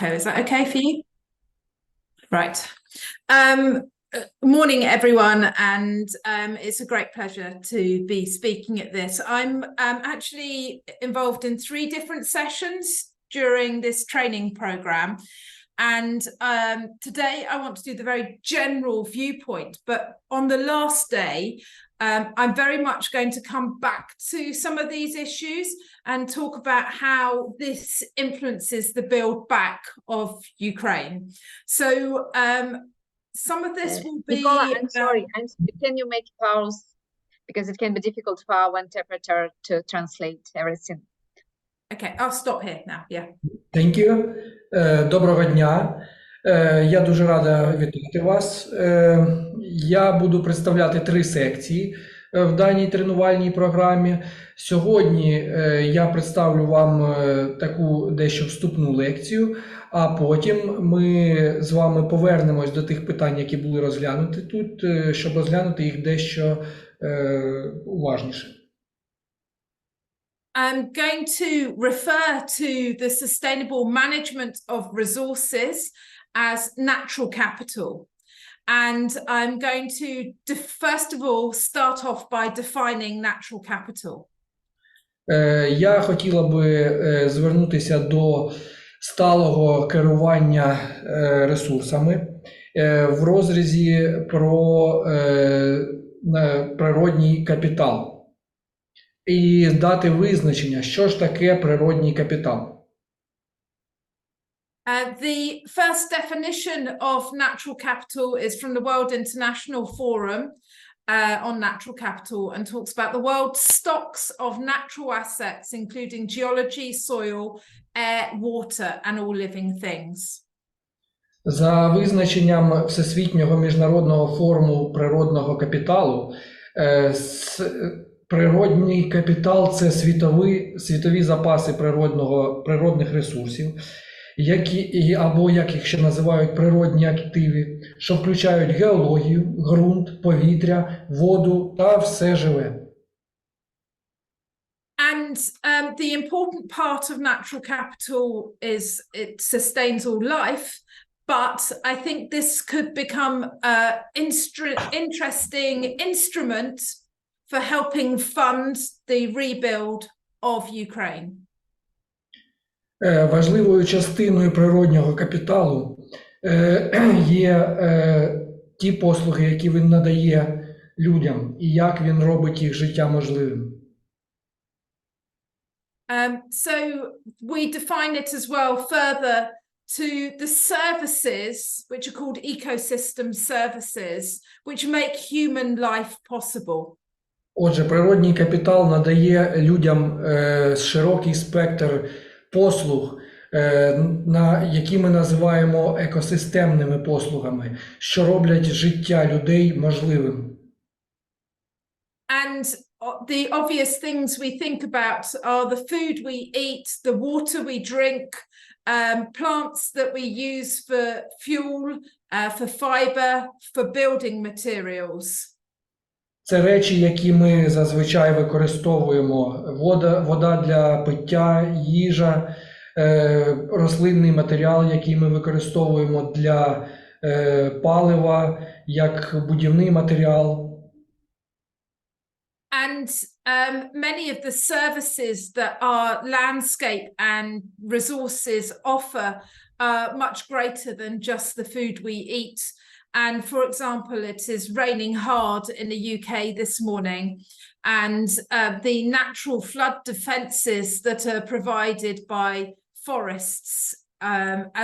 Okay, is that okay for you? Right. Um, Morning, everyone, and it's a great pleasure to be speaking at this. I'm actually involved in 3 different sessions during this training program. And today I want to do the very general viewpoint, but on the last day, I'm very much going to come back to some of these issues and talk about how this influences the build back of Ukraine. So some of this will be... Nicola, I'm sorry. Can you make pause? Because it can be difficult for our interpreter to translate everything. Okay, I'll stop here now, yeah. Thank you. Доброго дня. Я дуже рада вітати вас. Я буду представляти 3 секції в даній тренувальній програмі. Сьогодні я представлю вам таку дещо вступну лекцію, а потім ми з вами повернемось до тих питань, які були розглянуті тут, щоб розглянути їх дещо уважніше. I'm going to refer to the sustainable management of resources as natural capital. And I'm going to, first of all, start off by defining natural capital. Я хотіла би звернутися до сталого керування ресурсами в розрізі про природній капітал. І дати визначення, що ж таке природній капітал. The first definition of natural capital is from the World International Forum on Natural Capital and talks about the world's stocks of natural assets, including geology, soil, air, water, and all living things. За визначенням Всесвітнього міжнародного форуму природного капіталу, природний капітал – це світові запаси природних ресурсів, або, як їх ще називають, природні активи, що включають геологію, ґрунт, повітря, воду та все живе. And the important part of natural capital is it sustains all life, but I think this could become an interesting instrument for helping fund the rebuild of Ukraine. Важливою частиною природнього капіталу є ті послуги, які він надає людям, і як він робить їх життя можливим. So we define it as well further to the services, which are called ecosystem services, which make human life possible. Отже, природній капітал надає людям широкий спектр послуг, які ми називаємо екосистемними послугами, що роблять життя людей можливим. And the obvious things we think about are the food we eat, the water we drink, plants that we use for fuel, for fiber, for building materials. Це речі, які ми зазвичай використовуємо. Вода для пиття, їжа, рослинний матеріал, який ми використовуємо для палива, як будівний матеріал. And many of the services that our landscape and resources offer are much greater than just the food we eat. And for example, it is raining hard in the UK this morning, and the natural flood defences that are provided by forests,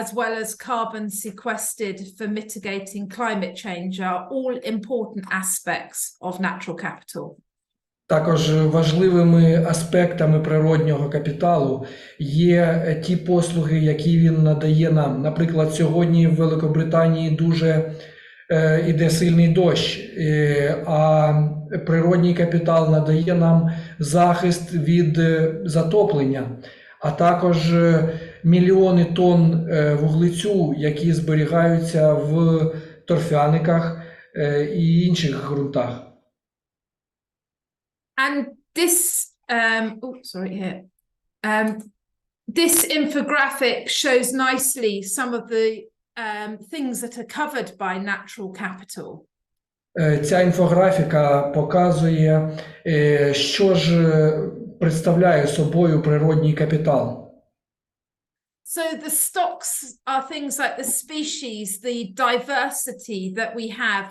as well as carbon sequestered for mitigating climate change, are all important aspects of natural capital. Також важливими аспектами природнього капіталу є ті послуги, які він надає нам. Наприклад, сьогодні в Великобританії дуже іде сильний дощ, а природний капітал надає нам захист від затоплення, а також мільйони тонн вуглецю, які зберігаються в торфяниках і інших ґрунтах. And this, This infographic shows nicely some of the things that are covered by natural capital. Ця інфографіка показує, що ж представляє собою природній капітал. So the stocks are things like the species, the diversity that we have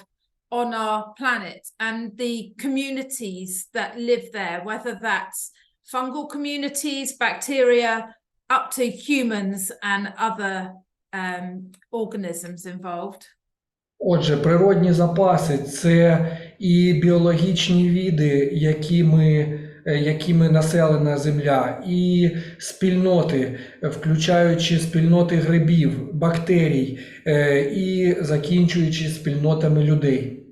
on our planet and the communities that live there, whether that's fungal communities, bacteria, up to humans and other organisms involved. Отже, природні запаси – це і біологічні види, якими населена Земля, і спільноти, включаючи спільноти грибів, бактерій, і закінчуючи спільнотами людей.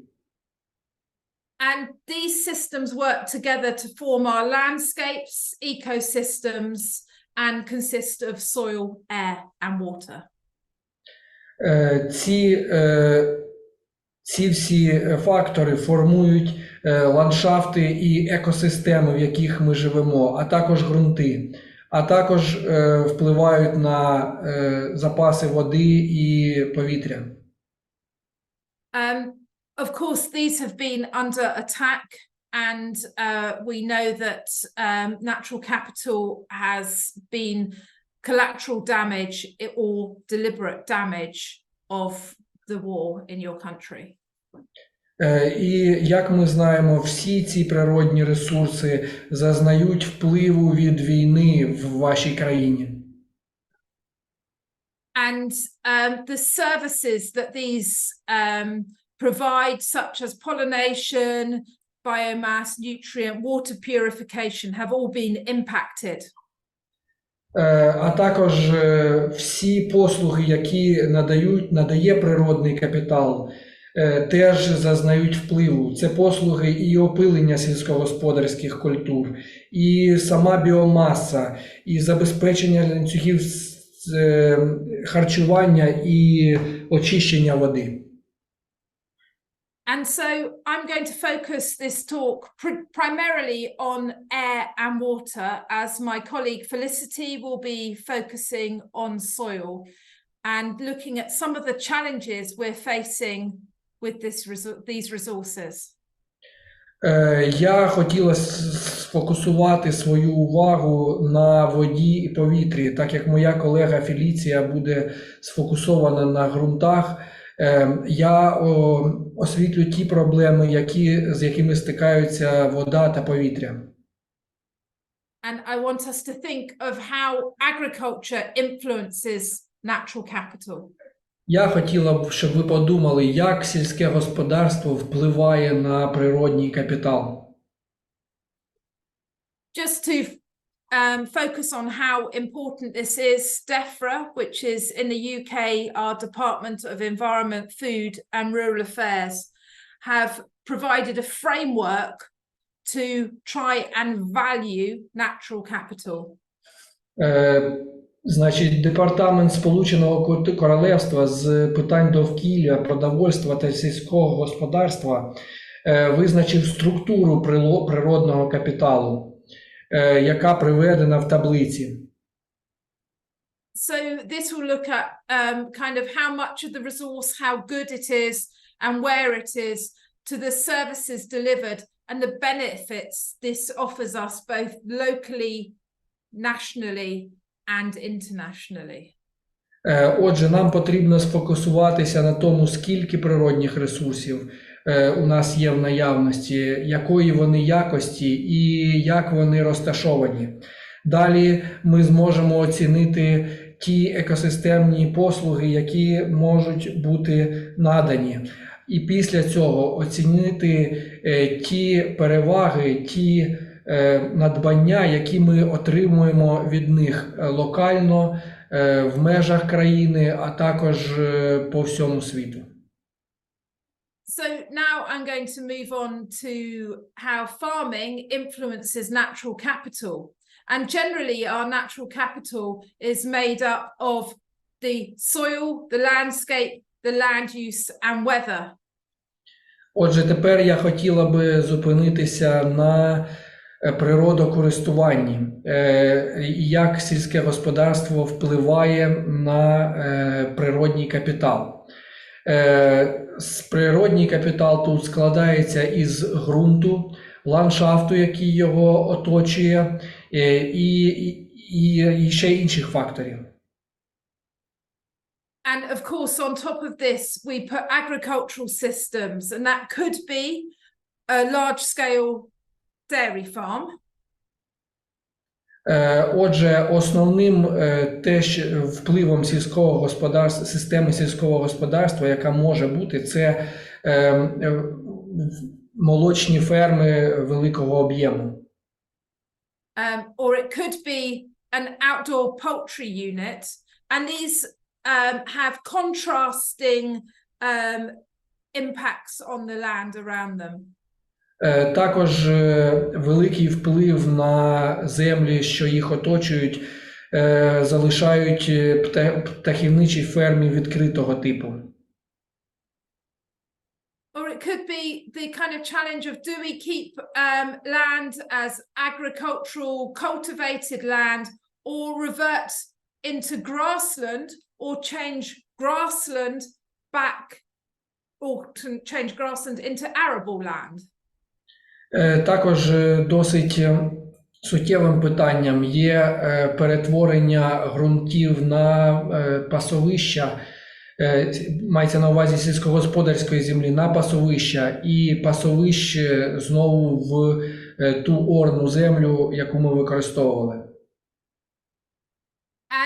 And these systems work together to form our landscapes, ecosystems, and consist of soil, air, and water. Ці всі фактори формують ландшафти і екосистеми, в яких ми живемо, а також ґрунти, а також впливають на запаси води і повітря. Of course, these have been under attack, and we know that natural capital has been collateral damage or deliberate damage of the war in your country. І, як ми знаємо, всі ці природні ресурси зазнають впливу від війни в вашій країні. And the services that these provide, such as pollination, biomass, nutrient, water purification, have all been impacted. А також всі послуги, які надає природний капітал, теж зазнають впливу. Це послуги і опилення сільськогосподарських культур, і сама біомаса, і забезпечення ланцюгів харчування і очищення води. And so I'm going to focus this talk primarily on air and water, as my colleague Felicity will be focusing on soil and looking at some of the challenges we're facing with these resources. Я хотіла сфокусувати свою увагу на воді і повітрі, так як моя колега Феліція буде сфокусована на ґрунтах. Я освітлю ті проблеми, з якими стикаються вода та повітря. And I want us to think of how agriculture influences natural capital. Я хотіла б, щоб ви подумали, як сільське господарство впливає на природній капітал. Just to focus on how important this is, DEFRA, which is in the UK, our Department of Environment, Food and Rural Affairs, have provided a framework to try and value natural capital. Значить, Департамент Сполученого Королівства з питань довкілля, продовольства та сільського господарства визначив структуру природного капіталу, яка приведена в таблиці. So this will look at kind of how much of the resource, how good it is, and where it is, to the services delivered and the benefits this offers us both locally, nationally, and internationally. Отже, нам потрібно сфокусуватися на тому, скільки природних ресурсів у нас є в наявності, якої вони якості і як вони розташовані. Далі ми зможемо оцінити ті екосистемні послуги, які можуть бути надані. І після цього оцінити ті переваги, ті надбання, які ми отримуємо від них локально, в межах країни, а також по всьому світу. So now I'm going to move on to how farming influences natural capital. And generally our natural capital is made up of the soil, the landscape, the land use and weather. Отже, тепер я хотіла би зупинитися на природокористуванні, і як сільське господарство впливає на природній капітал. Природній капітал тут складається із ґрунту, ландшафту, який його оточує, і ще інших факторів. And of course, on top of this, we put agricultural systems, and that could be a large-scale dairy farm. Отже, основним впливом сільського господарства, системи сільського господарства, яка може бути, це молочні ферми великого об'єму. Or it could be an outdoor poultry unit, and these have contrasting impacts on the land around them. Також великий вплив на землі, що їх оточують, залишають птахівничі ферми відкритого типу. Or it could be the kind of challenge of, do we keep land as agricultural cultivated land, or revert into grassland, or change grassland back, or change grassland into arable land? Також досить суттєвим питанням є перетворення ґрунтів на пасовища, мається на увазі сільськогосподарської землі, на пасовища, і пасовищ знову в ту орну землю, яку ми використовували.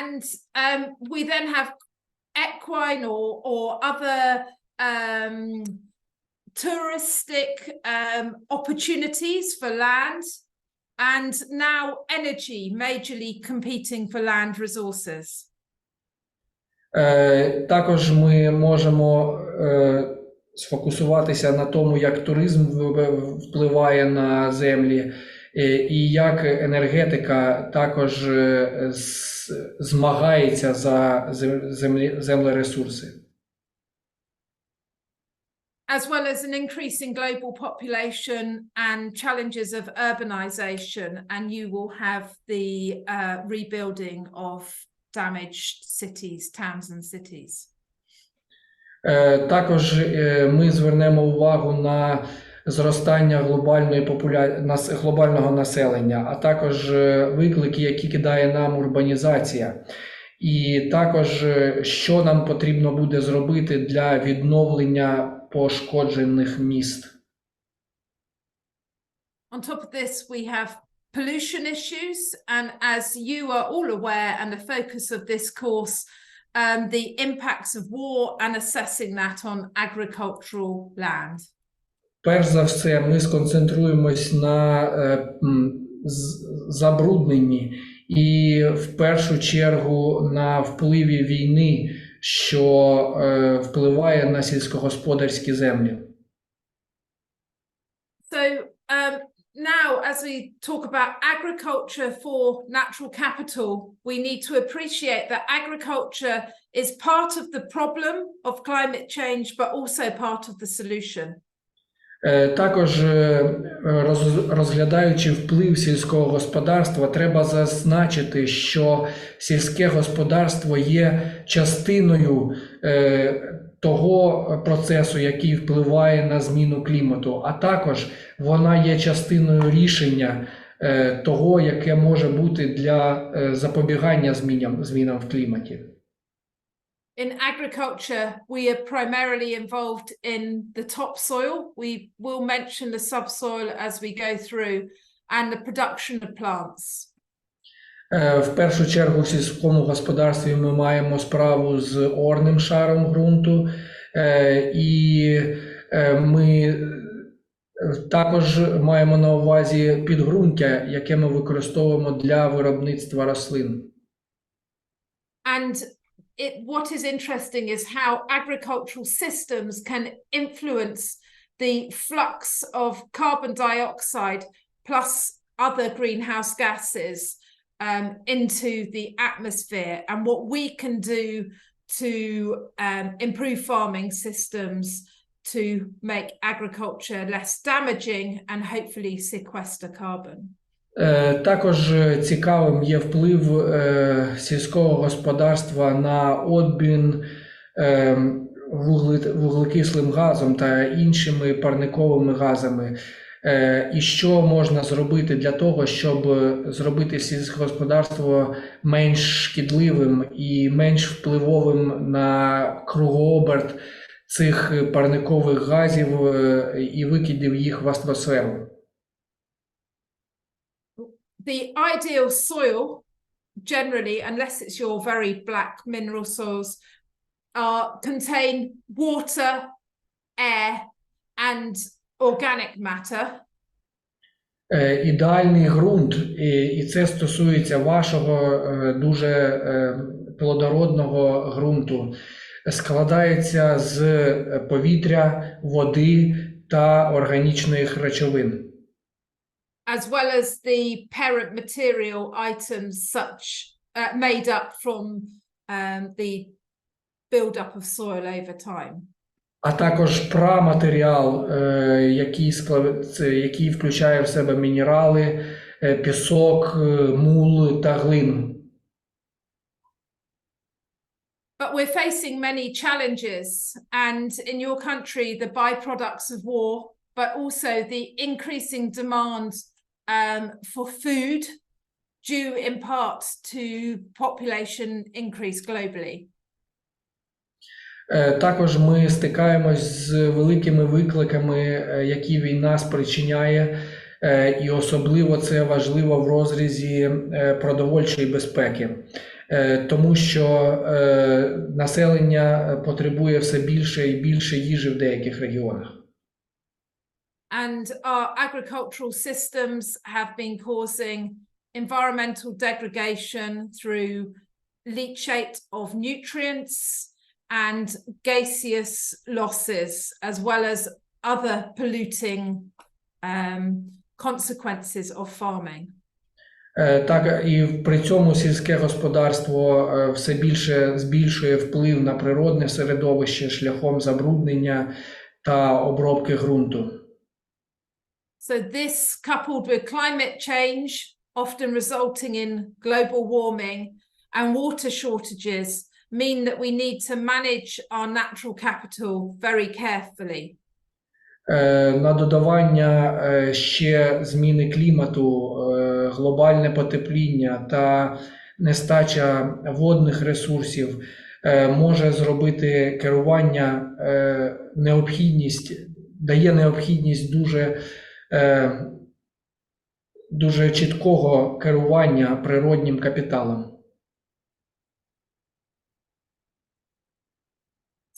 And we then have equine or other touristic opportunities for land, and now energy majorly competing for land resources. Також ми можемо сфокусуватися на тому, як туризм впливає на землі, і як енергетика також змагається за землересурси. As well as an increasing global population and challenges of urbanization, and you will have the rebuilding of damaged cities, towns and cities. Також ми звернемо увагу на зростання глобального населення, а також виклики, які кидає нам урбанізація. І також, що нам потрібно буде зробити для відновлення пошкоджених міст. On top of this, we have pollution issues, and as you are all aware, and the focus of this course, the impacts of war and assessing that on agricultural land. Перш за все, ми сконцентруємось на забрудненні і в першу чергу на впливі війни, що впливає на сільськогосподарські землі. So now, as we talk about agriculture for natural capital, we need to appreciate that agriculture is part of the problem of climate change, but also part of the solution. Також, розглядаючи вплив сільського господарства, треба зазначити, що сільське господарство є частиною того процесу, який впливає на зміну клімату, а також вона є частиною рішення того, яке може бути для запобігання змінам в кліматі. In agriculture, we are primarily involved in the topsoil. We will mention the subsoil as we go through, and the production of plants. В першу чергу в сільському господарстві ми маємо справу з орним шаром ґрунту, і ми також маємо на увазі підґрунтя, яке ми використовуємо для виробництва рослин. And what is interesting is how agricultural systems can influence the flux of carbon dioxide plus other greenhouse gases into the atmosphere, and what we can do to improve farming systems to make agriculture less damaging and hopefully sequester carbon. Також цікавим є вплив сільського господарства на обмін вуглекислим газом та іншими парниковими газами. І що можна зробити для того, щоб зробити сільське господарство менш шкідливим і менш впливовим на кругооберт цих парникових газів і викидів їх в атмосферу. The ideal soil, generally, unless it's your very black mineral soils, contain water, air, and organic matter. Ідеальний ґрунт, і це стосується вашого дуже плодородного ґрунту, складається з повітря, води та органічних речовин. As well as the parent material items such made up from the build-up of soil over time. А також праматеріал, який включає в себе мінерали, пісок, мул та глину. But we're facing many challenges, and in your country, the byproducts of war, but also the increasing demand for food, due in part to population increase globally. Також ми стикаємось з великими викликами, які війна спричиняє, і особливо це важливо в розрізі продовольчої безпеки, тому що населення потребує все більше і більше їжі в деяких регіонах. And our agricultural systems have been causing environmental degradation through leachate of nutrients and gaseous losses, as well as other polluting consequences of farming. Так, і при цьому сільське господарство все більше збільшує вплив на природне середовище шляхом забруднення та обробки ґрунту. So this, coupled with climate change, often resulting in global warming and water shortages, mean that we need to manage our natural capital very carefully. На додавання ще зміни клімату, глобальне потепління та нестача водних ресурсів може зробити керування дає необхідність дуже чіткого керування природнім капіталом.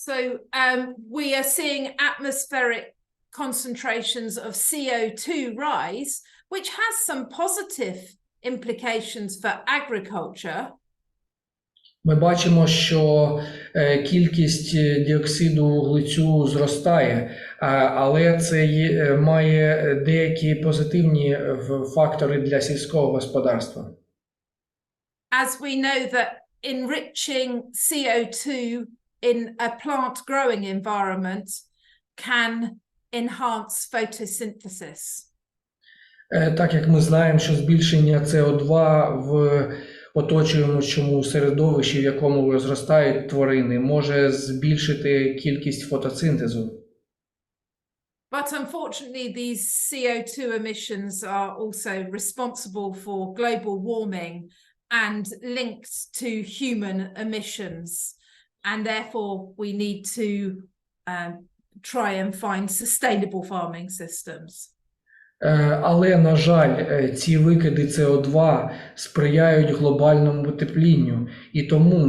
So we are seeing atmospheric concentrations of CO2 rise, which has some positive implications for agriculture. Ми бачимо, що кількість діоксиду вуглецю зростає, але це має деякі позитивні фактори для сільського господарства. As we know that enriching CO2 in a plant growing environment can enhance photosynthesis. Так як ми знаємо, що збільшення СО2 в оточуючому середовищі, в якому зростають тварини, може збільшити кількість фотосинтезу. But unfortunately, these CO2 emissions are also responsible for global warming and linked to human emissions. And therefore, we need to try and find sustainable farming systems. Але, на жаль, ці викиди СО2 сприяють глобальному потеплінню, і тому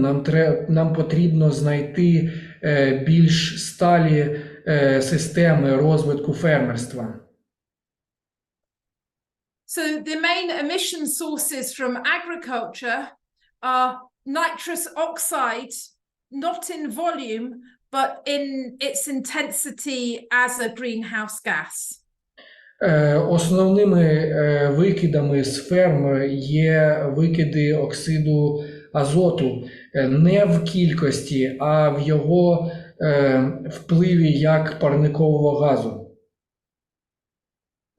нам потрібно знайти більш сталі системи розвитку фермерства. So the main emission sources from agriculture are nitrous oxide, not in volume, but in its intensity as a greenhouse gas. Основними викидами з ферм є викиди оксиду азоту не в кількості, а в його впливі як парникового газу.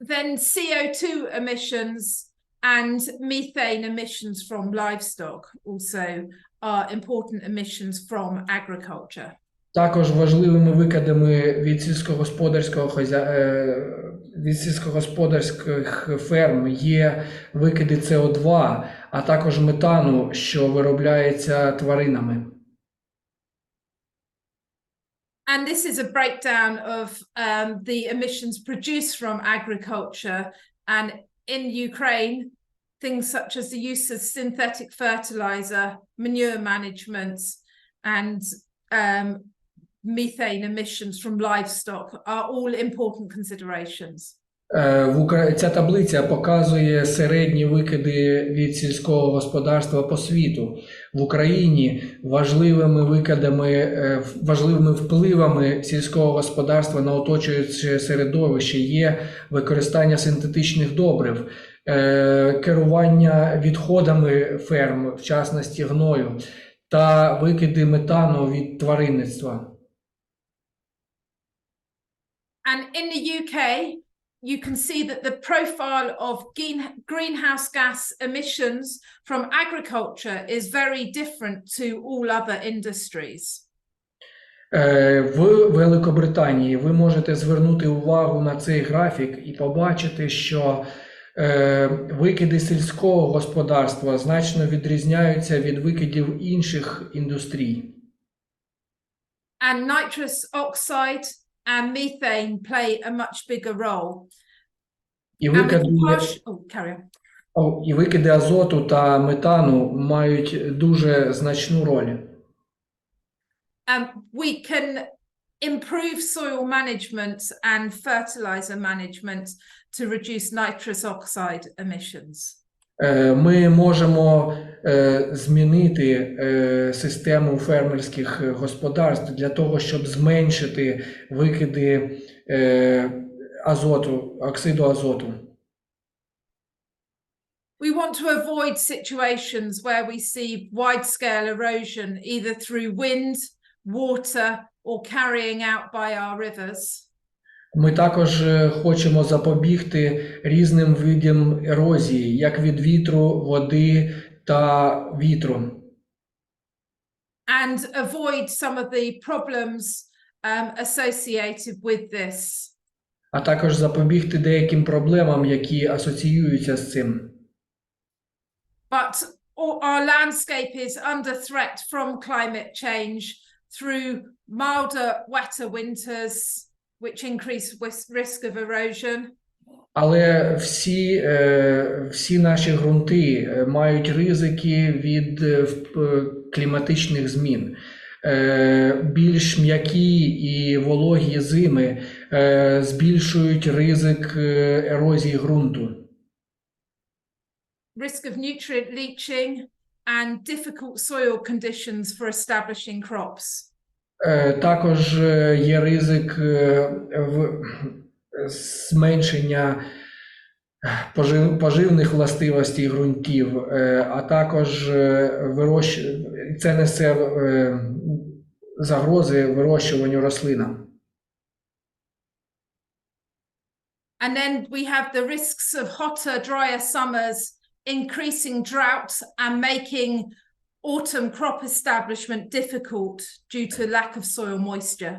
Then CO2 emissions and methane emissions from livestock also are important emissions from agriculture. Також важливими викидами від сільськогосподарських ферм є викиди СО2, а також метану, що виробляється тваринами. And this is a breakdown of the emissions produced from agriculture. And in Ukraine, things such as the use of synthetic fertilizer, manure management, and methane emissions from livestock are all important considerations. Ця таблиця показує середні викиди від сільського господарства по світу. В Україні важливими впливами сільського господарства на оточуюче середовище є використання синтетичних добрив, керування відходами ферм, в частності гною, та викиди метану від тваринництва. And in the UK, you can see that the profile of greenhouse gas emissions from agriculture is very different to all other industries. В Великобританії ви можете звернути увагу на цей графік і побачити, що викиди сільського господарства значно відрізняються від викидів інших індустрій. And nitrous oxide and methane play a much bigger role. І carry on. І викиди азоту та метану мають дуже значну роль. We can improve soil management and fertilizer management to reduce nitrous oxide emissions. Ми можемо змінити систему фермерських господарств для того, щоб зменшити викиди оксиду азоту. We want to avoid situations where we see wide-scale erosion either through wind, water, or carrying out by our rivers. Ми також хочемо запобігти різним видам ерозії, як від вітру, води та вітру. And avoid some of the problems associated with this. А також запобігти деяким проблемам, які асоціюються з цим. But our landscape is under threat from climate change through milder, wetter winters, which increase risk of erosion. Але всі наші ґрунти мають ризики від кліматичних змін. Більш м'які і вологі зими збільшують ризик ерозії ґрунту. Risk of nutrient leaching and difficult soil conditions for establishing crops. Також є ризик зменшення поживних властивостей ґрунтів, а також це несе загрози вирощуванню рослинам. And then we have the risks of hotter, drier summers, increasing drought and making autumn crop establishment difficult due to lack of soil moisture.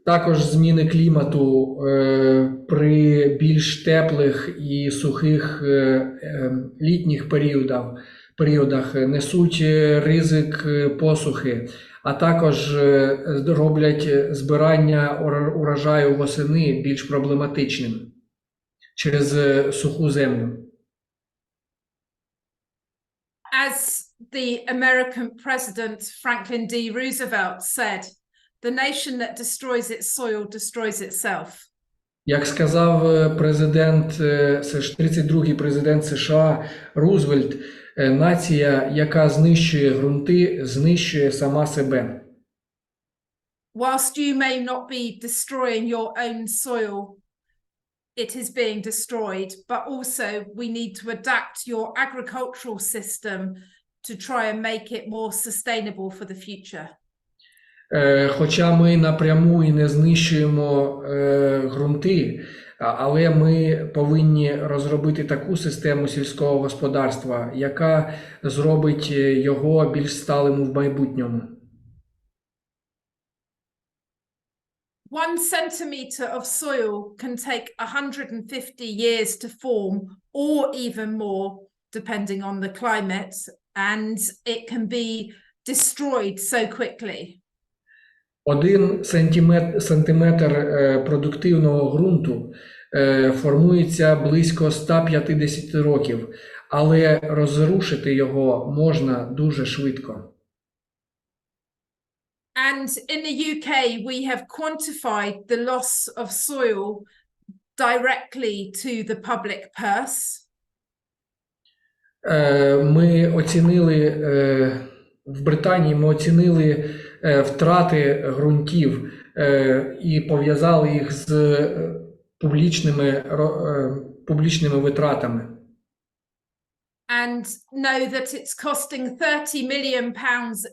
Також зміни клімату при більш теплих і сухих літніх періодах несуть ризик посухи, а також роблять збирання урожаю восени більш проблематичним через суху землю. As the American President Franklin D. Roosevelt said, the nation that destroys its soil destroys itself. Як сказав 32-й президент США Рузвельт, нація, яка знищує ґрунти, знищує сама себе. Whilst you may not be destroying your own soil, it is being destroyed, but also we need to adapt your agricultural system to try and make it more sustainable for the future. Хоча ми напряму і не знищуємо ґрунти, Але ми повинні розробити таку систему сільського господарства, яка зробить його більш сталим в майбутньому. 1 centimetre of soil can take 150 years to form, or even more, depending on the climate, and it can be destroyed so quickly. 1 сантиметр продуктивного ґрунту формується близько 150 років, але розрушити його можна дуже швидко. And in the UK, we have quantified the loss of soil directly to the public purse. Ми оцінили, в Британії ми оцінили втрати ґрунтів і пов'язали їх з публічними витратами. And know that it's costing £30 million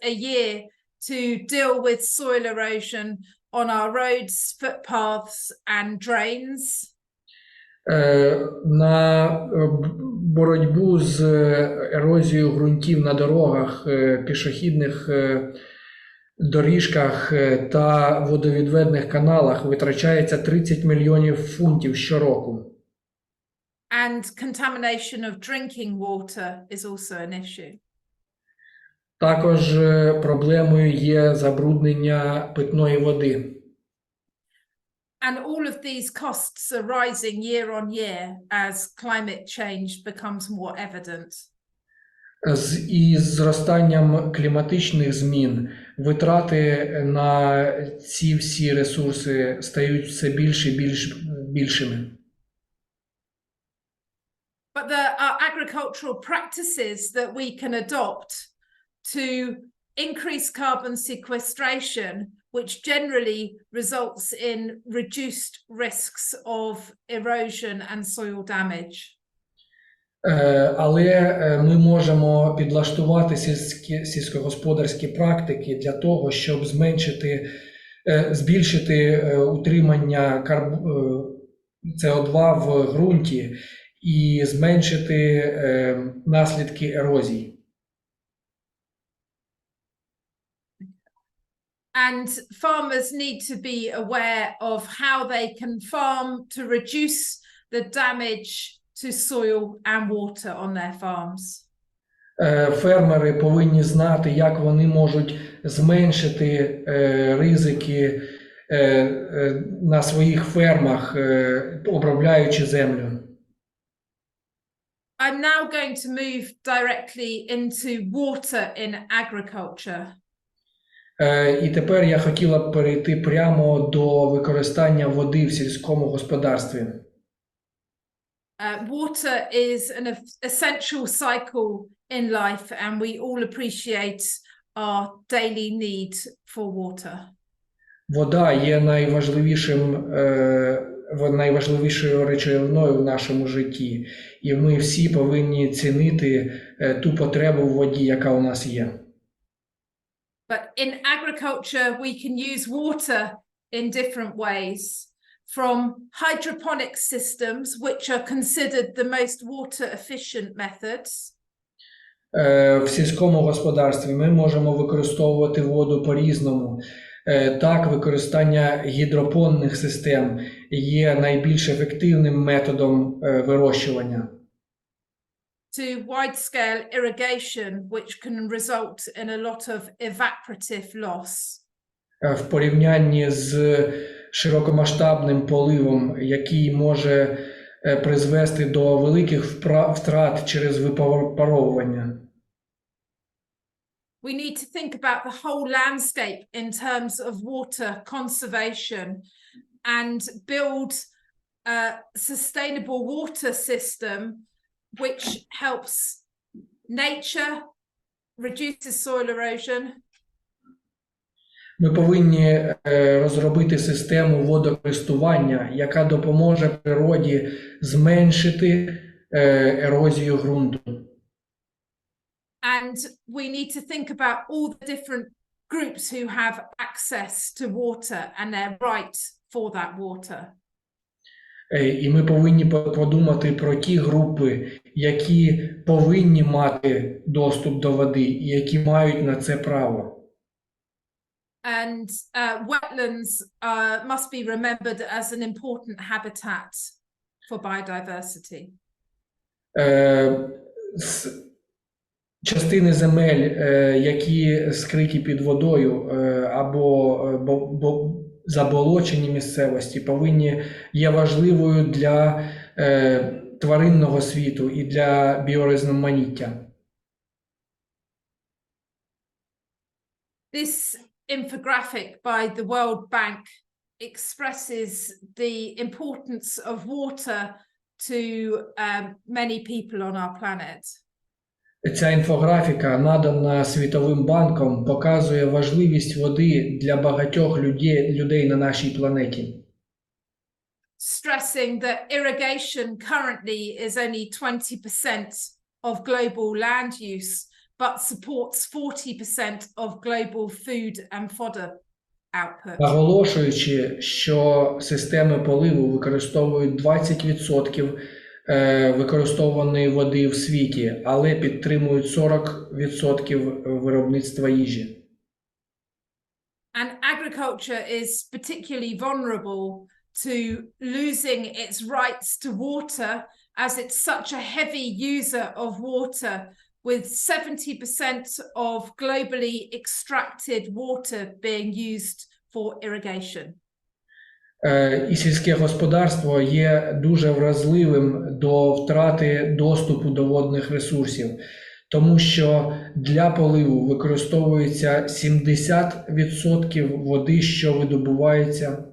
a year to deal with soil erosion on our roads, footpaths and drains. На боротьбу з ерозією ґрунтів на дорогах, пішохідних доріжках та водовідведних каналах витрачається 30 мільйонів фунтів щороку. And contamination of drinking water is also an issue. Також проблемою є забруднення питної води. And all of these costs are rising year on year as climate change becomes more evident. Із зростанням кліматичних змін витрати на ці всі ресурси стають все більшими. But there are agricultural practices that we can adopt to increase carbon sequestration, which generally results in reduced risks of erosion and soil damage. Але ми можемо підлаштувати сільськогосподарські практики для того, щоб збільшити утримання СО2 в ґрунті і зменшити наслідки ерозії. And farmers need to be aware of how they can farm to reduce the damage to soil and water on their farms. Фермери повинні знати, як вони можуть зменшити ризики на своїх фермах, обробляючи землю. I'm now going to move directly into water in agriculture. І тепер я хотіла б перейти прямо до використання води в сільському господарстві. Water is an essential cycle in life, and we all appreciate our daily need for water. Вода є найважливішою речовиною в нашому житті, і ми всі повинні цінити ту потребу в воді, яка у нас є. But in agriculture, we can use water in different ways, from hydroponic systems, which are considered the most water efficient methods. В сільському господарстві ми можемо використовувати воду по-різному. Так, використання гідропонних систем є найбільш ефективним методом вирощування. To wide-scale irrigation, which can result in a lot of evaporative loss. В порівнянні з широкомасштабним поливом, який може призвести до великих втрат через випаровування. We need to think about the whole landscape in terms of water conservation and build a sustainable water system which helps nature, reduces soil erosion. Ми повинні розробити систему водокористування, яка допоможе природі зменшити ерозію ґрунту. And we need to think about all the different groups who have access to water and their right for that water. І ми повинні подумати про ті групи, які повинні мати доступ до води і які мають на це право. And wetlands must be remembered as an important habitat for biodiversity. Частини земель, які скриті під водою або заболочені місцевості, є важливою для тваринного світу і для біорізноманіття. This infographic by the World Bank expresses the importance of water to many people on our planet. Ця інфографіка, надана Світовим банком, показує важливість води для багатьох людей на нашій планеті. Stressing that irrigation currently is only 20% of global land use, but supports 40% of global food and fodder output. Наголошуючи, що системи поливу використовують 20% використовуваної води в світі, але підтримують 40% виробництва їжі. And agriculture is particularly vulnerable to losing its rights to water, as it's such a heavy user of water, with 70% of globally extracted water being used for irrigation. І сільське господарство є дуже вразливим до втрати доступу до водних ресурсів, тому що для поливу використовується 70% води, що видобувається.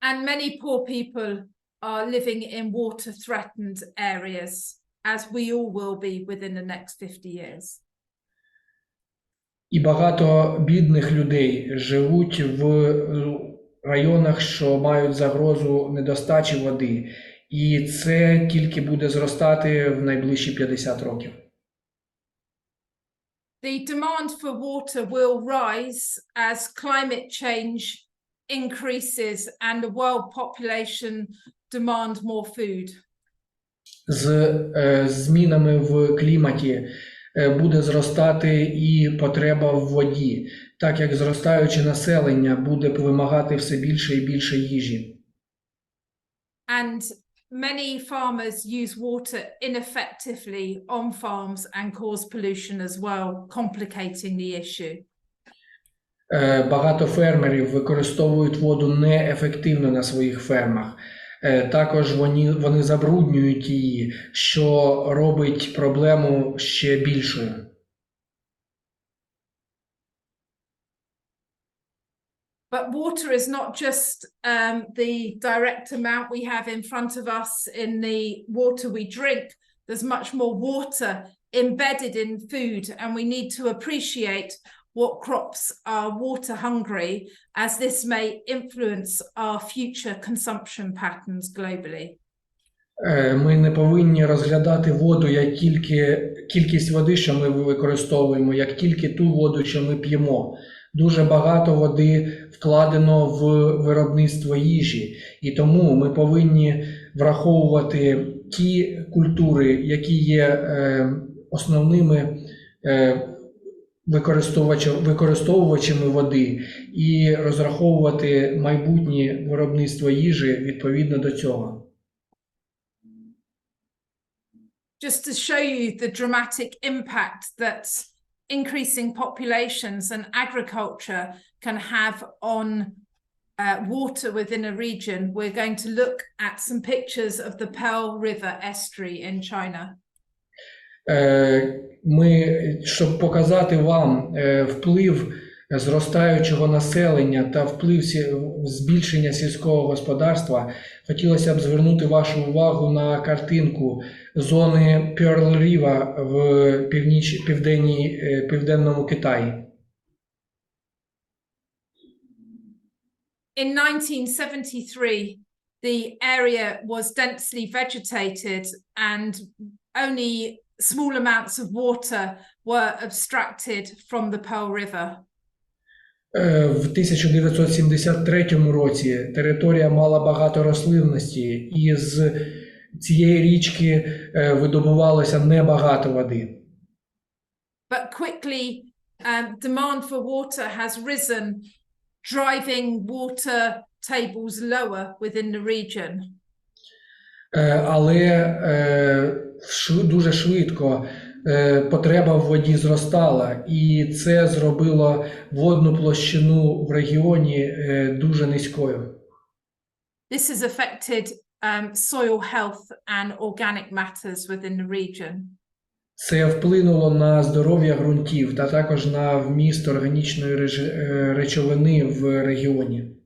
And many poor people are living in water-threatened areas, as we all will be within the next 50 years. І багато бідних людей живуть в районах, що мають загрозу недостачі води. І це тільки буде зростати в найближчі 50 років. The demand for water will rise as climate change increases and the world population demand more food. З змінами в кліматі буде зростати і потреба в воді, так як зростаюче населення буде вимагати все більше і більше їжі. And many farmers use water ineffectively on farms and cause pollution as well, complicating the issue. Багато фермерів використовують воду неефективно на своїх фермах. Також вони забруднюють її, що робить проблему ще більшою. But water is not just the direct amount we have in front of us in the water we drink. There's much more water embedded in food, and we need to appreciate what crops are water hungry, as this may influence our future consumption patterns globally. Ми не повинні розглядати воду як тільки кількість води, що ми використовуємо, як тільки ту воду, що ми п'ємо. Дуже багато води вкладено в виробництво їжі, і тому ми повинні враховувати ті культури, які є основними використовувачами води, і розраховувати майбутнє виробництво їжі відповідно до цього. Just to show you the dramatic impact that increasing populations and agriculture can have on water within a region, we're going to look at some pictures of the Pearl River estuary in China. Щоб показати вам вплив зростаючого населення та вплив збільшення сільського господарства, хотілося б звернути вашу увагу на картинку зони Pearl River в південному Китаї. In 1973, the area was densely vegetated and only small amounts of water were abstracted from the Pearl River. В 1973 році територія мала багато рослинності, і з цієї річки видобувалося небагато води. But quickly, demand for water has risen, driving water tables lower within the region. Але дуже швидко потреба в воді зростала, і це зробило водну площину в регіоні дуже низькою. This has affected soil health and organic matters within the region. Це вплинуло на здоров'я ґрунтів та також на вміст органічної речовини в регіоні.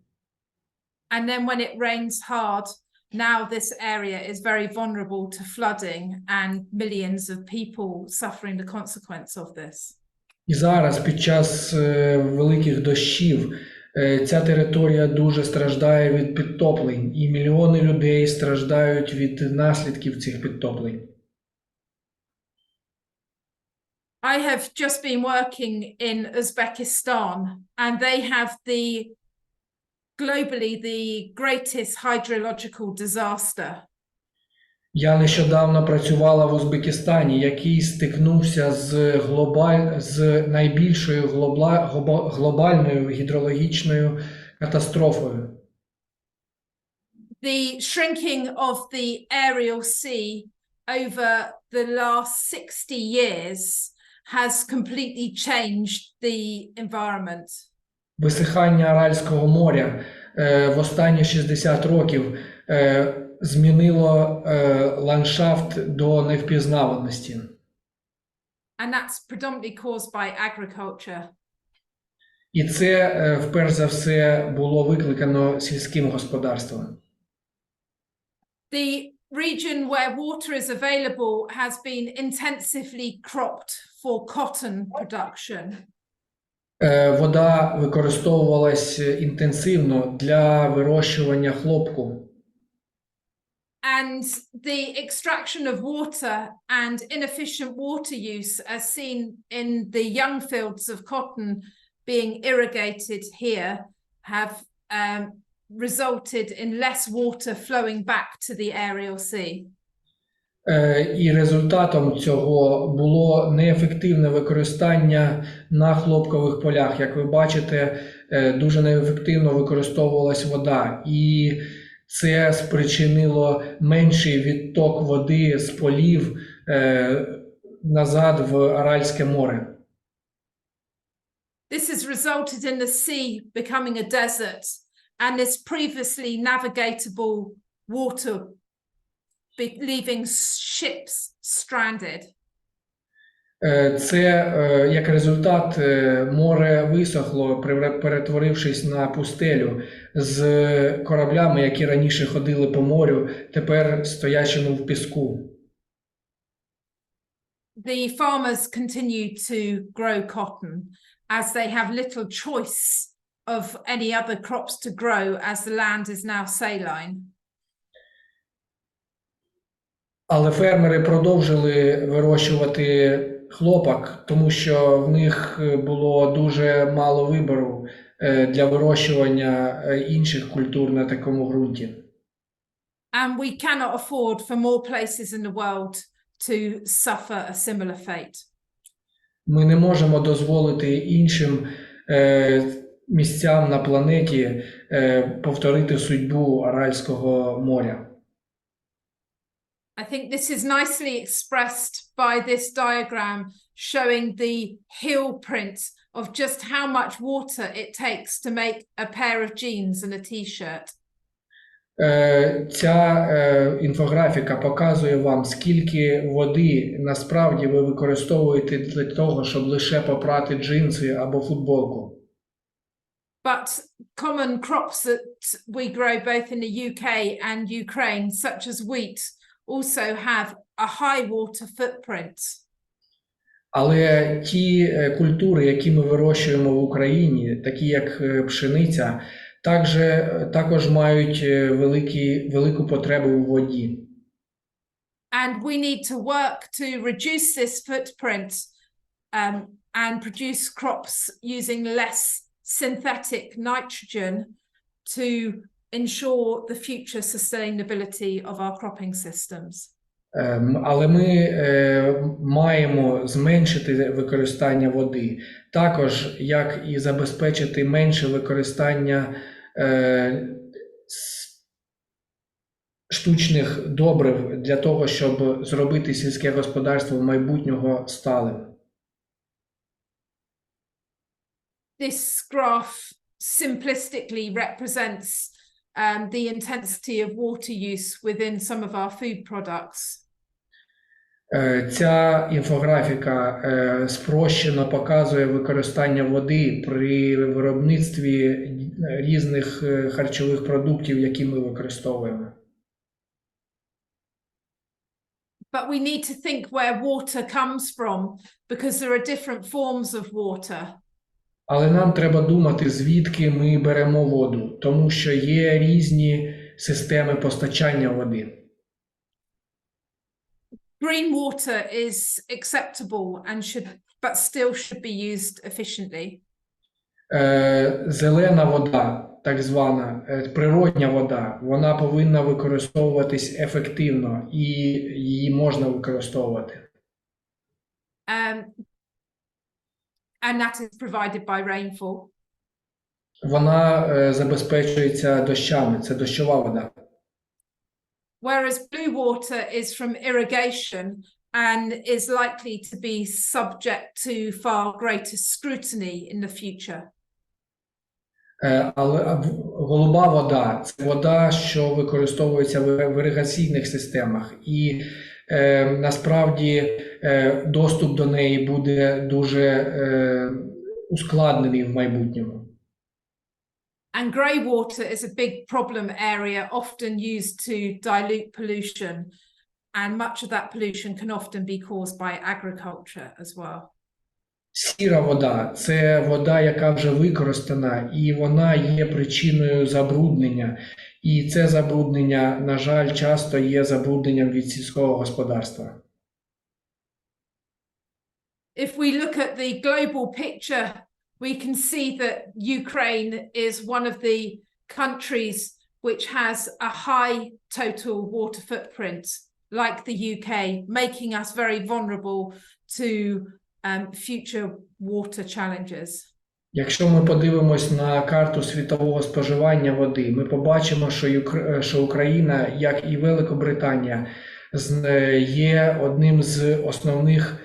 And then when it rains hard, now this area is very vulnerable to flooding and millions of people suffering the consequence of this. І зараз під час великих дощів ця територія дуже страждає від підтоплень, і мільйони людей страждають від наслідків цих підтоплень. I have just been working in Uzbekistan, and they have globally the greatest hydrological disaster. Я нещодавно працювала в Узбекистані, який стикнувся з найбільшою глобальною гідрологічною катастрофою. The shrinking of the aerial sea over the last 60 years has completely changed the environment. Висихання Аральського моря в останні 60 років змінило ландшафт до невпізнаваності. And that's predominantly caused by agriculture. І це, вперше за все, було викликано сільським господарством. The region where water is available has been intensively cropped for cotton production. Вода використовувалась інтенсивно для вирощування хлопку. And the extraction of water and inefficient water use, as seen in the young fields of cotton being irrigated here, have resulted in less water flowing back to the aerial sea. І результатом цього було неефективне використання на хлопкових полях. Як ви бачите, дуже неефективно використовувалась вода, і це спричинило менший відток води з полів назад в Аральське море. This has resulted in the sea becoming a desert, and this previously navigatable water leaving ships stranded. Це, як результат, море висохло, перетворившись на пустелю, з кораблями, які раніше ходили по морю, тепер стоячими в піску. The farmers continue to grow cotton as they have little choice of any other crops to grow as the land is now saline. Але фермери продовжили вирощувати хлопок, тому що в них було дуже мало вибору для вирощування інших культур на такому ґрунті. And we cannot afford for more places in the world to suffer a similar fate. Ми не можемо дозволити іншим місцям на планеті повторити судьбу Аральського моря. I think this is nicely expressed by this diagram showing the heel print of just how much water it takes to make a pair of jeans and a t-shirt. Ця інфографіка показує вам, скільки води насправді ви використовуєте для того, щоб лише попрати джинси або футболку. But common crops that we grow both in the UK and Ukraine, such as wheat, also have a high water footprint. Але ті культури, які ми вирощуємо в Україні, такі як пшениця, також мають велику потребу у воді. And we need to work to reduce this footprint and produce crops using less synthetic nitrogen to ensure the future sustainability of our cropping systems. Але ми маємо зменшити використання води, також як і забезпечити менше використання штучних добрив для того, щоб зробити сільське господарство майбутнього сталим. This graph simplistically represents the intensity of water use within some of our food products. Ця інфографіка спрощено показує використання води при виробництві різних харчових продуктів, які ми використовуємо. But we need to think where water comes from, because there are different forms of water. Але нам треба думати, звідки ми беремо воду, тому що є різні системи постачання води. Green water is acceptable and but still should be used efficiently. Зелена вода, так звана природня вода, вона повинна використовуватись ефективно і її можна використовувати. And that is provided by rainfall. Вона забезпечується дощами, це дощова вода. Whereas blue water is from irrigation and is likely to be subject to far greater scrutiny in the future. Але голуба вода – це вода, що використовується в іригаційних системах, і насправді доступ до неї буде дуже ускладнений в майбутньому. And grey water is a big problem area, often used to dilute pollution, and much of that pollution can often be caused by agriculture as well. Сіра вода – це вода, яка вже використана, і вона є причиною забруднення. І це забруднення, на жаль, часто є забрудненням від сільського господарства. If we look at the global picture, we can see that Ukraine is one of the countries which has a high total water footprint, like the UK, making us very vulnerable to future water challenges. Якщо ми подивимось на карту світового споживання води, ми побачимо, що Україна, як і Великобританія, є одним з основних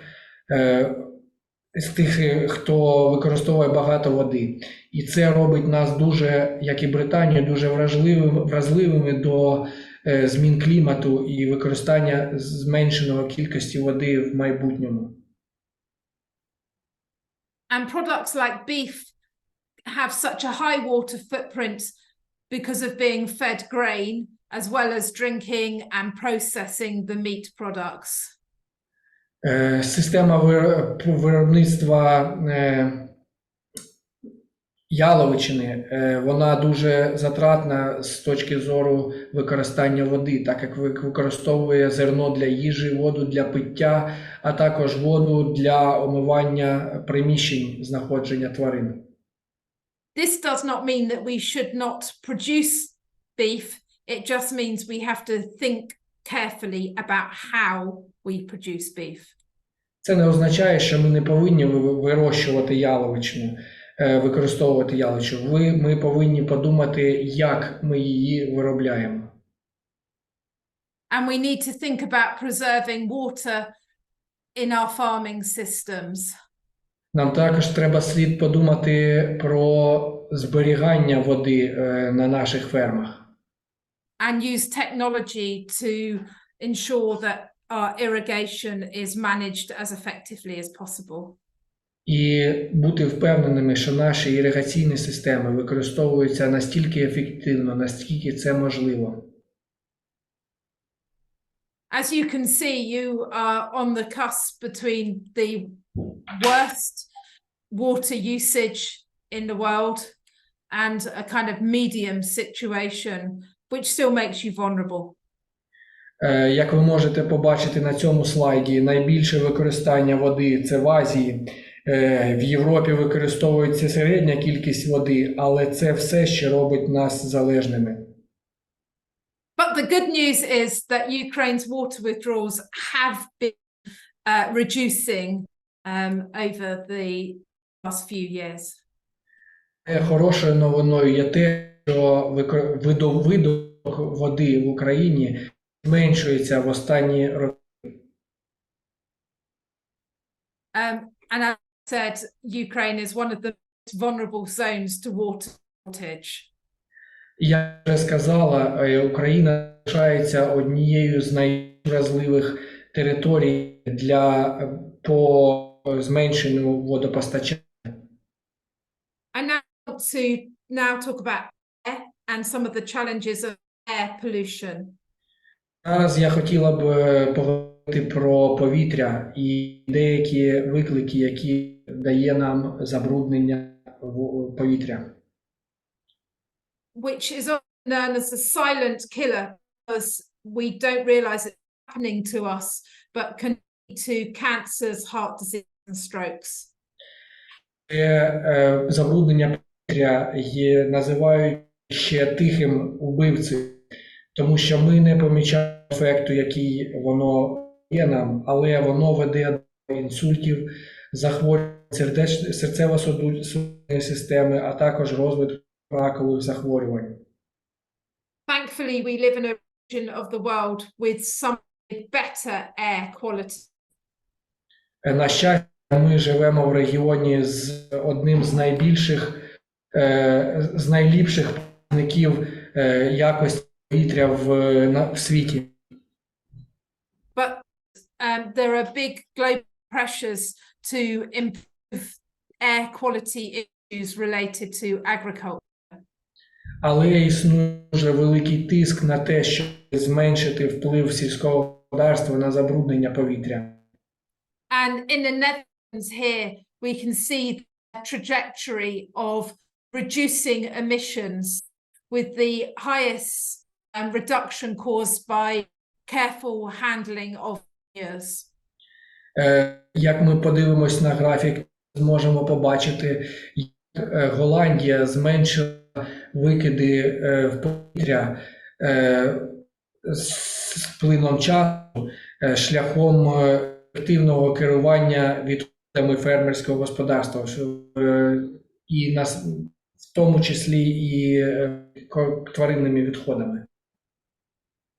з тих, хто використовує багато води. І це робить нас дуже, як і Британію, дуже вразливими до змін клімату і використання зменшеної кількості води в майбутньому. And products like beef have such a high water footprint because of being fed grain, as well as drinking and processing the meat products. Система виробництва яловичини, вона дуже затратна з точки зору використання води, так як використовує зерно для їжі, воду для пиття, а також воду для омивання приміщень знаходження тварин. This does not mean that we should not produce beef. It just means we have to think carefully about how we produce beef. Це не означає, що ми не повинні вирощувати яловичину, використовувати яловичину. Ми повинні подумати, як ми її виробляємо. And we need to think about preserving water in our farming systems. Нам також треба слід подумати про зберігання води на наших фермах. And use technology to ensure that our irrigation is managed as effectively as possible. І бути впевненими, що наші іригаційні системи використовуються настільки ефективно, наскільки це можливо. As you can see, you are on the cusp between the worst water usage in the world and a kind of medium situation, which still makes you vulnerable. Як ви можете побачити на цьому слайді, найбільше використання води – це в Азії, В Європі використовується середня кількість води, але це все ще робить нас залежними. But the good news is that Ukraine's water withdrawals have been reducing over the last few years. Хорошою новиною є те, що видобуток води в Україні зменшується в останні роки. And as I said, Ukraine is one of the most vulnerable zones to water shortage. Як вже сказала, Україна залишається однією з найвразливих територій по зменшенню водопостачання. I now want to talk about air and some of the challenges of air pollution. Зараз я хотіла б поговорити про повітря і деякі виклики, які дає нам забруднення повітря. Which is often known as the silent killer because we don't realize it's happening to us, but can lead to cancers, heart disease and strokes. Забруднення повітря називають ще тихим вбивцею, тому що ми не помічаємо ефекту, який воно є нам, але воно веде до інсультів, захворювань серцево-судинної системи, а також розвитку ракових захворювань. Thankfully, we live in a region of the world with some better air quality. На щастя, ми живемо в регіоні з одним з найліпших показників якості повітря в світі. But there are big global pressures to improve air quality issues related to agriculture. Але існує дуже великий тиск на те, щоб зменшити вплив сільського господарства на забруднення повітря. And in the Netherlands here, we can see the trajectory of reducing emissions with the highest reduction caused by careful handling of years. Як ми подивимось на графік, зможемо побачити, як Голландія зменшила викиди в повітря з плином часу шляхом ефективного керування відходами фермерського господарства, і в тому числі і тваринними відходами.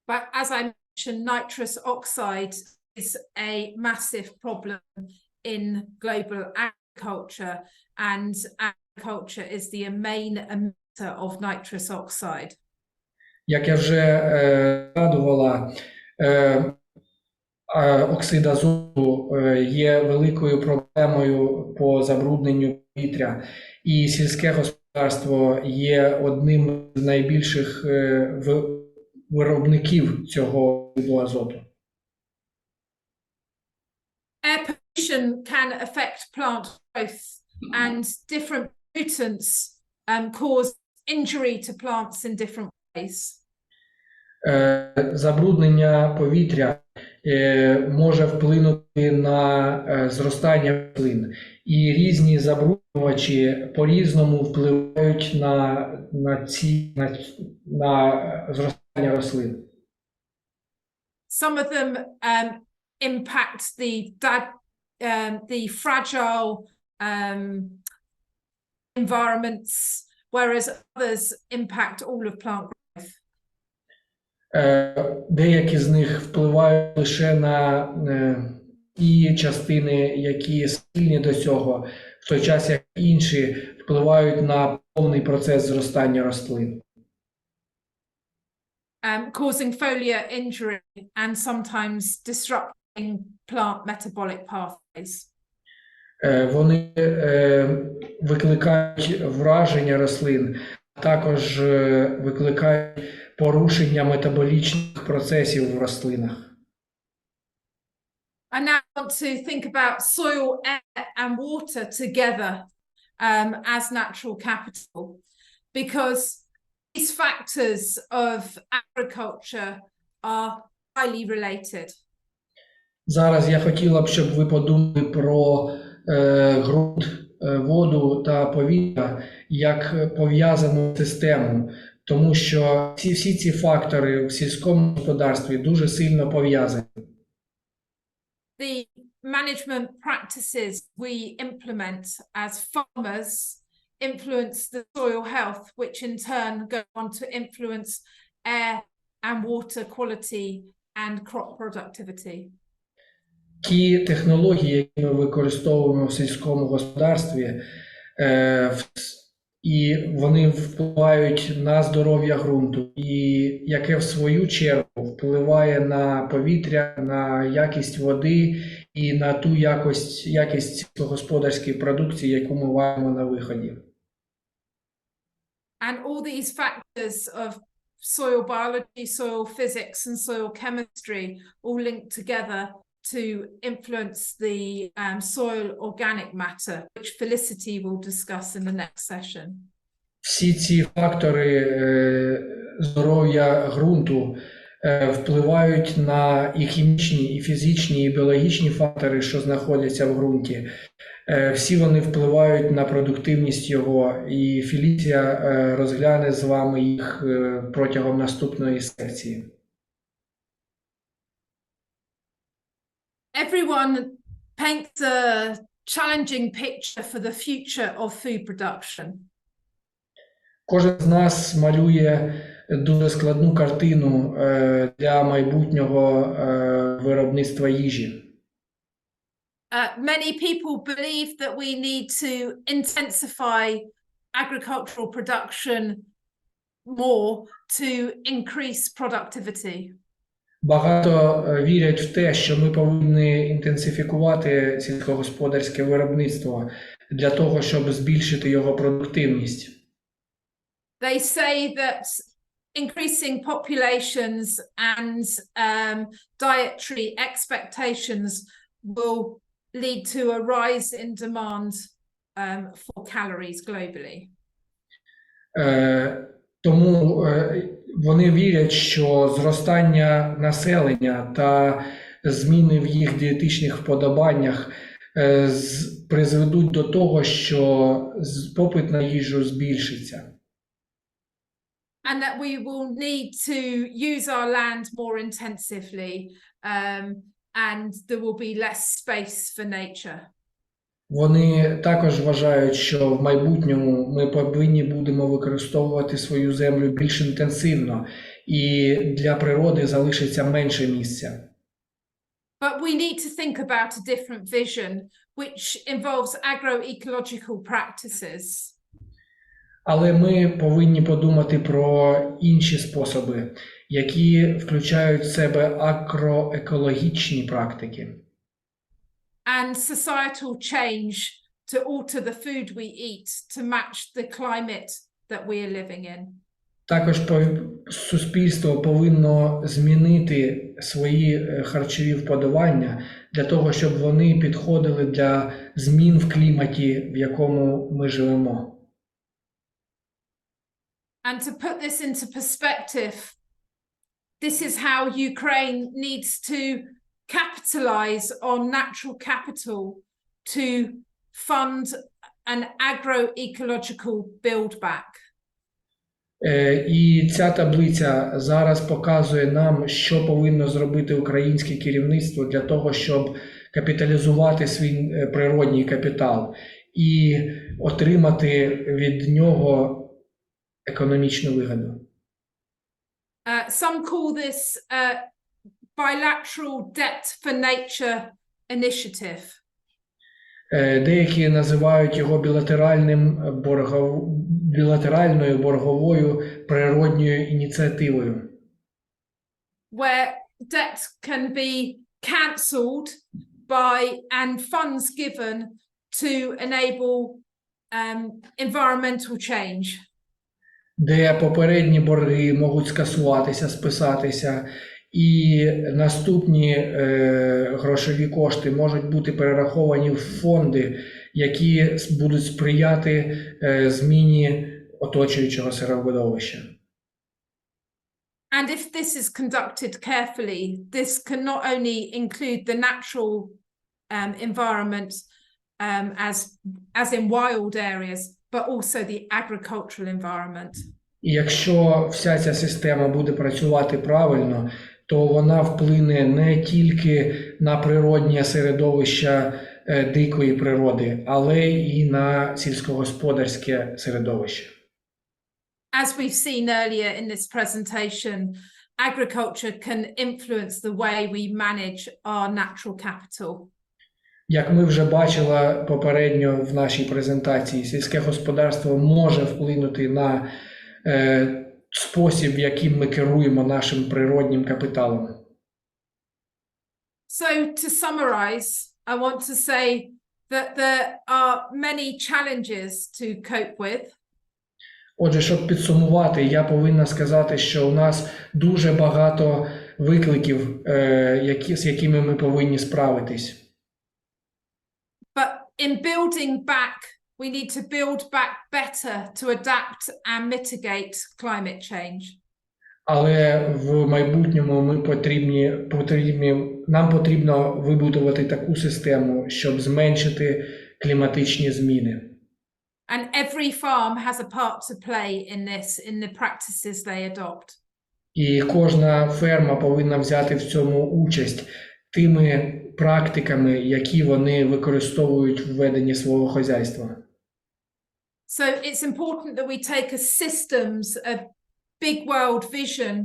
But as I mentioned, nitrous oxide is a massive problem in global agriculture, and agriculture is the main emitter of nitrous oxide. Як я вже згадувала, оксид азоту є великою проблемою по забрудненню повітря, і сільське господарство є одним з найбільших виробників цього виду азоту. Air pollution can affect plant growth, and different pollutants cause injury to plants in different ways. Забруднення повітря може вплинути на зростання рослин, і різні забруднювачі по-різному впливають на зростання рослин. Some of them impact the fragile environments, whereas others impact all of plant growth. Деякі з них впливають лише на ті частини, які схильні до цього, в той час як інші впливають на повний процес зростання рослин. Causing foliar injury and sometimes disrupting plant metabolic pathways. Вони викликають враження рослин, а також викликають порушення метаболічних процесів в рослинах. I now want to think about soil, air and water together as natural capital, because these factors of agriculture are highly related. Зараз я хотіла б, щоб ви подумали про ґрунт, воду та повітря як пов'язану систему, тому що всі ці фактори в сільському господарстві дуже сильно пов'язані. The management practices we implement as farmers influence the soil health, which in turn go on to influence air and water quality and crop productivity. Ті технології, які ми використовуємо в сільському господарстві, і вони впливають на здоров'я ґрунту, і яке в свою чергу впливає на повітря, на якість води і на ту якість сільськогосподарської продукції, яку ми маємо на виході. And all these factors of soil biology, soil physics, and soil chemistry all link together to influence the soil organic matter, which Felicity will discuss in the next session. Всі ці фактори здоров'я ґрунту впливають на і хімічні, і фізичні, і біологічні фактори, що знаходяться в ґрунті. Всі вони впливають на продуктивність його, і Феліція розгляне з вами їх протягом наступної секції. Everyone paints a challenging picture for the future of food production. Кожен з нас малює дуже складну картину для майбутнього виробництва їжі. Many people believe that we need to intensify agricultural production more to increase productivity. Багато вірять в те, що ми повинні інтенсифікувати сільськогосподарське виробництво для того, щоб збільшити його продуктивність. They say that increasing populations and dietary expectations will lead to a rise in demand for calories globally. Тому вони вірять, що зростання населення та зміни в їх дієтичних вподобаннях призведуть до того, що попит на їжу збільшиться. And that we will need to use our land more intensively, and there will be less space for nature. Вони також вважають, що в майбутньому ми повинні будемо використовувати свою землю більш інтенсивно, і для природи залишиться менше місця. But we need to think about a different vision, which involves agroecological practices. Але ми повинні подумати про інші способи, які включають в себе агроекологічні практики. And societal change to alter the food we eat to match the climate that we are living in. Також суспільство повинно змінити свої харчові вподобання для того, щоб вони підходили для змін в кліматі, в якому ми живемо. And to put this into perspective, this is how Ukraine needs to capitalize on natural capital to fund an agroecological build back. І ця таблиця зараз показує нам, що повинно зробити українське керівництво для того, щоб капіталізувати свій природній капітал і отримати від нього економічну вигоду. Some call this bilateral debt for nature initiative. Деякі називають його білатеральною борговою природньою ініціативою. Where debt can be cancelled by and funds given to enable environmental change. Де попередні борги можуть скасуватися, списатися, і наступні грошові кошти можуть бути перераховані в фонди, які будуть сприяти зміні оточуючого середовища. And if this is conducted carefully, this can not only include the natural environment, as in wild areas, but also the agricultural environment. І якщо вся ця система буде працювати правильно, то вона вплине не тільки на природнє середовище дикої природи, але і на сільськогосподарське середовище. As we've seen earlier in this presentation, agriculture can influence the way we manage our natural capital. Як ми вже бачили попередньо в нашій презентації, сільське господарство може вплинути на спосіб, яким ми керуємо нашим природнім капіталом. So to summarize, I want to say that there are many challenges to cope with. Отже, щоб підсумувати, я повинна сказати, що у нас дуже багато викликів, з якими ми повинні справитись. But in building back, we need to build back better to adapt and mitigate climate change. Але в майбутньому нам потрібно вибудувати таку систему, щоб зменшити кліматичні зміни. And every farm has a part to play in this, in the practices they adopt. І кожна ферма повинна взяти в цьому участь тими практиками, які вони використовують в веденні свого хазяйства. So it's important that we take a systems, a big world vision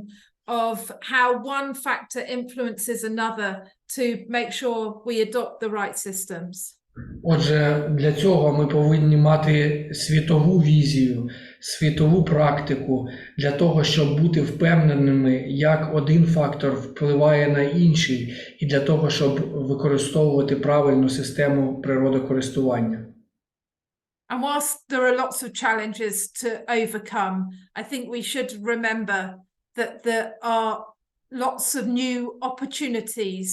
of how one factor influences another to make sure we adopt the right systems. Отже, для цього ми повинні мати світову візію, світову практику, для того, щоб бути впевненими, як один фактор впливає на інший, і для того, щоб використовувати правильну систему природокористування. And whilst there are lots of challenges to overcome, I think we should remember that there are lots of new opportunities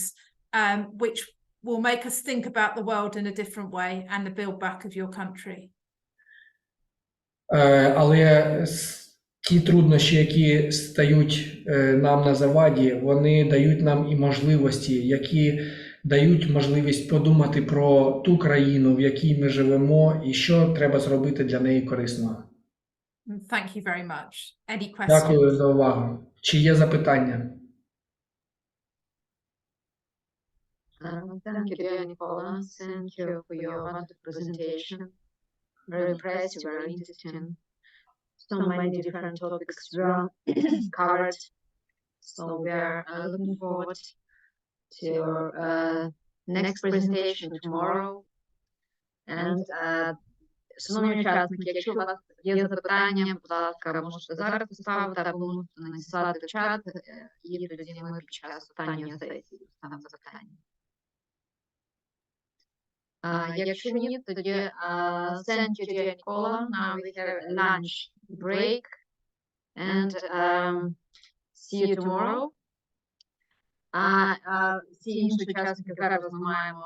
which will make us think about the world in a different way and the build back of your country. Але ті труднощі, які стають нам на заваді, вони дають нам і можливості, які дають можливість подумати про ту країну, в якій ми живемо, і що треба зробити для неї корисного. Thank you very much. Any questions? Дякую за увагу. Чи є запитання? Thank you, dear Nicola. Thank you for your wonderful presentation. Very impressive, very interesting. So many different topics were covered. So we are looking forward to your next presentation tomorrow. And шановні учасники, якщо у вас є запитання, будь ласка, можете зараз поставити або можете надіслати в чат, і тоді ми під час останньої сесії ставимо запитання. Якщо ні, тоді thank you, dear Nicola. Now we have a lunch break and see you tomorrow. Всі інші учасники зараз ми маємо